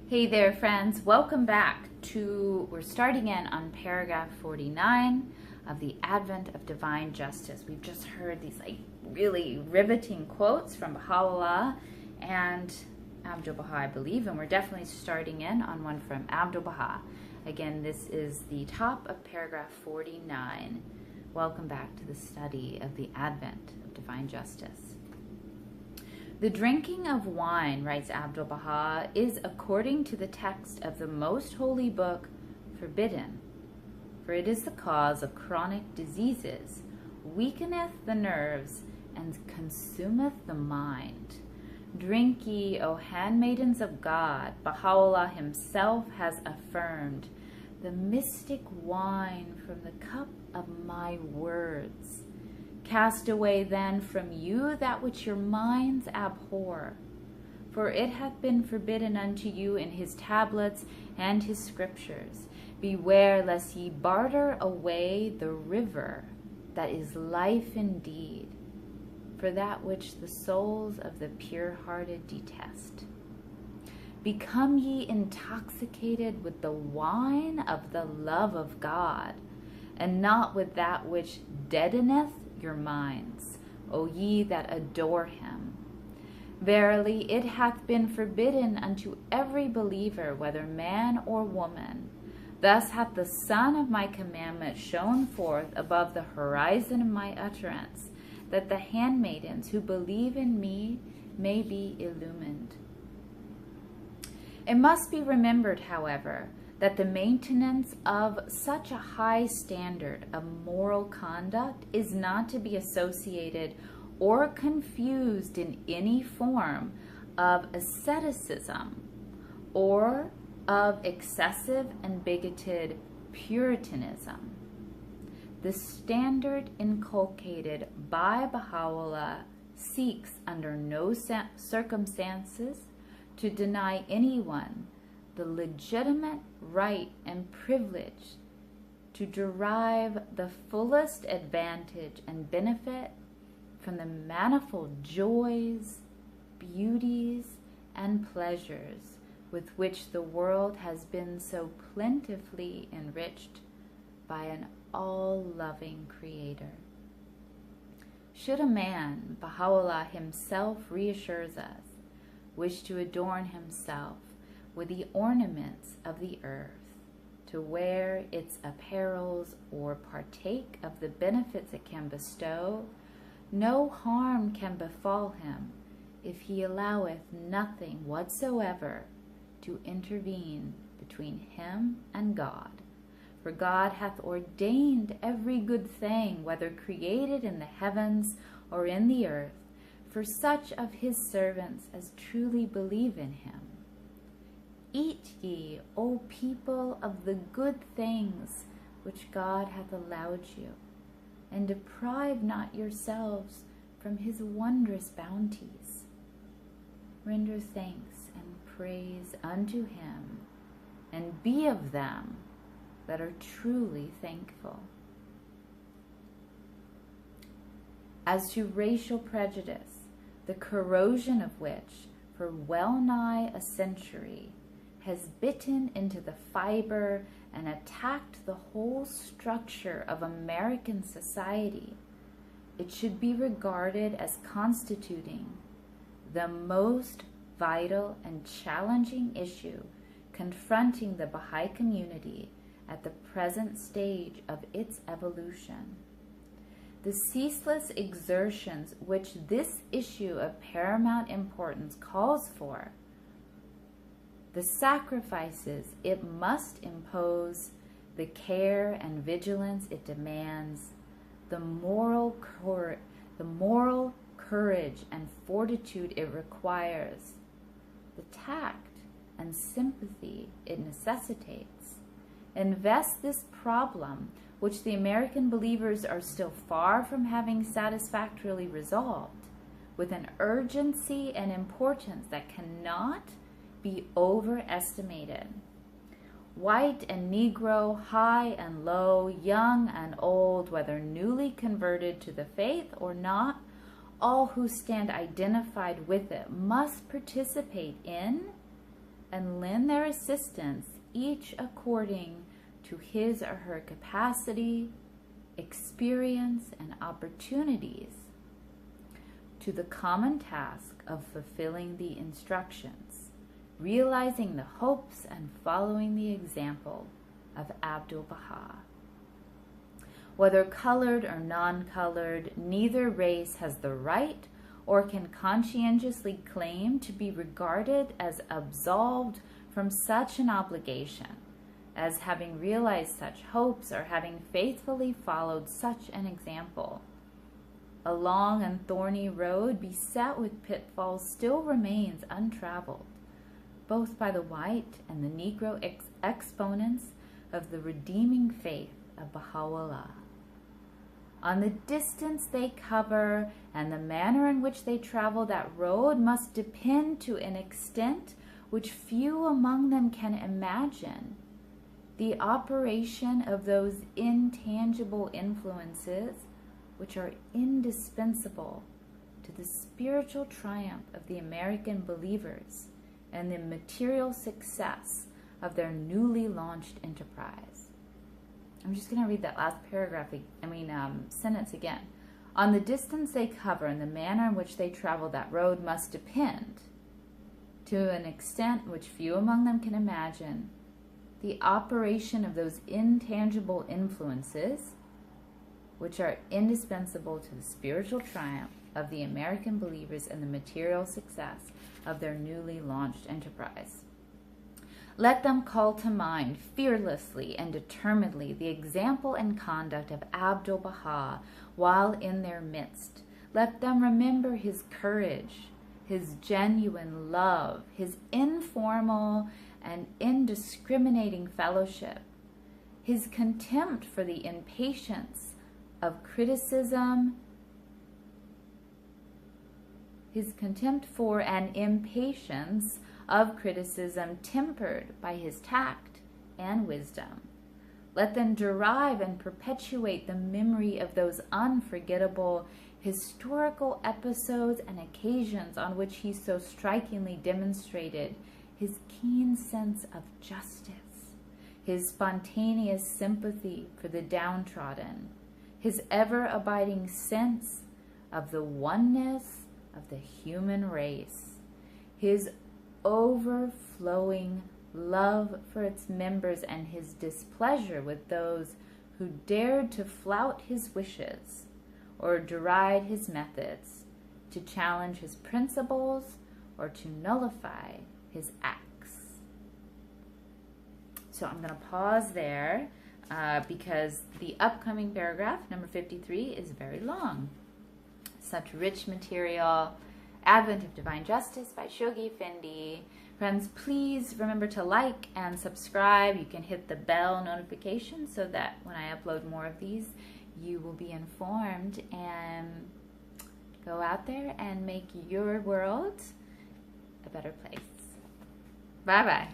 Hey there, friends. Welcome back we're starting in on paragraph 49 of the Advent of Divine Justice. We've just heard these really riveting quotes from Baha'u'llah and Abdul-Baha, I believe, and we're definitely starting in on one from Abdul-Baha. Again, this is the top of paragraph 49. Welcome back to the study of the Advent of Divine Justice. The drinking of wine, writes Abdul-Baha, is, according to the text of the most holy book, forbidden, for it is the cause of chronic diseases, weakeneth the nerves, and consumeth the mind. Drink ye, O handmaidens of God, Baha'u'llah himself has affirmed, the mystic wine from the cup of my words. Cast away then from you that which your minds abhor, for it hath been forbidden unto you in his tablets and his scriptures. Beware lest ye barter away the river that is life indeed, for that which the souls of the pure-hearted detest. Become ye intoxicated with the wine of the love of God, and not with that which deadeneth your minds, O ye that adore him. Verily, it hath been forbidden unto every believer, whether man or woman. Thus hath the sun of my commandment shone forth above the horizon of my utterance, that the handmaidens who believe in me may be illumined. It must be remembered, however, that the maintenance of such a high standard of moral conduct is not to be associated or confused in any form of asceticism or of excessive and bigoted Puritanism. The standard inculcated by Baha'u'llah seeks under no circumstances to deny anyone the legitimate right and privilege to derive the fullest advantage and benefit from the manifold joys, beauties, and pleasures with which the world has been so plentifully enriched by an all-loving Creator. Should a man, Baha'u'llah himself reassures us, wish to adorn himself with the ornaments of the earth, to wear its apparels or partake of the benefits it can bestow, no harm can befall him if he alloweth nothing whatsoever to intervene between him and God. For God hath ordained every good thing, whether created in the heavens or in the earth, for such of his servants as truly believe in him. Eat ye, O people, of the good things which God hath allowed you, and deprive not yourselves from his wondrous bounties. Render thanks and praise unto him, and be of them that are truly thankful. As to racial prejudice, the corrosion of which, for well nigh a century, has bitten into the fiber and attacked the whole structure of American society, it should be regarded as constituting the most vital and challenging issue confronting the Baha'i community at the present stage of its evolution. The ceaseless exertions which this issue of paramount importance calls for, the sacrifices it must impose, the care and vigilance it demands, the moral courage and fortitude it requires, the tact and sympathy it necessitates, invest this problem, which the American believers are still far from having satisfactorily resolved, with an urgency and importance that cannot be overestimated. White and Negro, high and low, young and old, whether newly converted to the faith or not, all who stand identified with it must participate in and lend lend their assistance, each according to his or her capacity, experience, and opportunities, to the common task of fulfilling the instructions, realizing the hopes and following the example of Abdul-Baha. Whether colored or non-colored, neither race has the right or can conscientiously claim to be regarded as absolved from such an obligation, as having realized such hopes or having faithfully followed such an example. A long and thorny road beset with pitfalls still remains untraveled, both by the white and the Negro exponents of the redeeming faith of Baha'u'llah. On the distance they cover and the manner in which they travel that road must depend to an extent which few among them can imagine the operation of those intangible influences which are indispensable to the spiritual triumph of the American believers and the material success of their newly launched enterprise. I'm just going to read that last sentence again. On the distance they cover and the manner in which they travel that road must depend, to an extent which few among them can imagine, the operation of those intangible influences which are indispensable to the spiritual triumph of the American believers and the material success of their newly launched enterprise. Let them call to mind fearlessly and determinedly the example and conduct of Abdul-Baha while in their midst. Let them remember his courage, his genuine love, his informal and indiscriminating fellowship, his contempt for the impatience of criticism, his contempt for an impatience of criticism tempered by his tact and wisdom. Let them derive and perpetuate the memory of those unforgettable historical episodes and occasions on which he so strikingly demonstrated his keen sense of justice, his spontaneous sympathy for the downtrodden, his ever-abiding sense of the oneness of the human race, his overflowing love for its members, and his displeasure with those who dared to flout his wishes or deride his methods, to challenge his principles or to nullify his acts. So I'm going to pause there because the upcoming paragraph, number 53, is very long. Such rich material. Advent of Divine Justice by Shoghi Effendi. Friends, please remember to like and subscribe. You can hit the bell notification so that when I upload more of these, you will be informed, and go out there and make your world a better place. Bye-bye.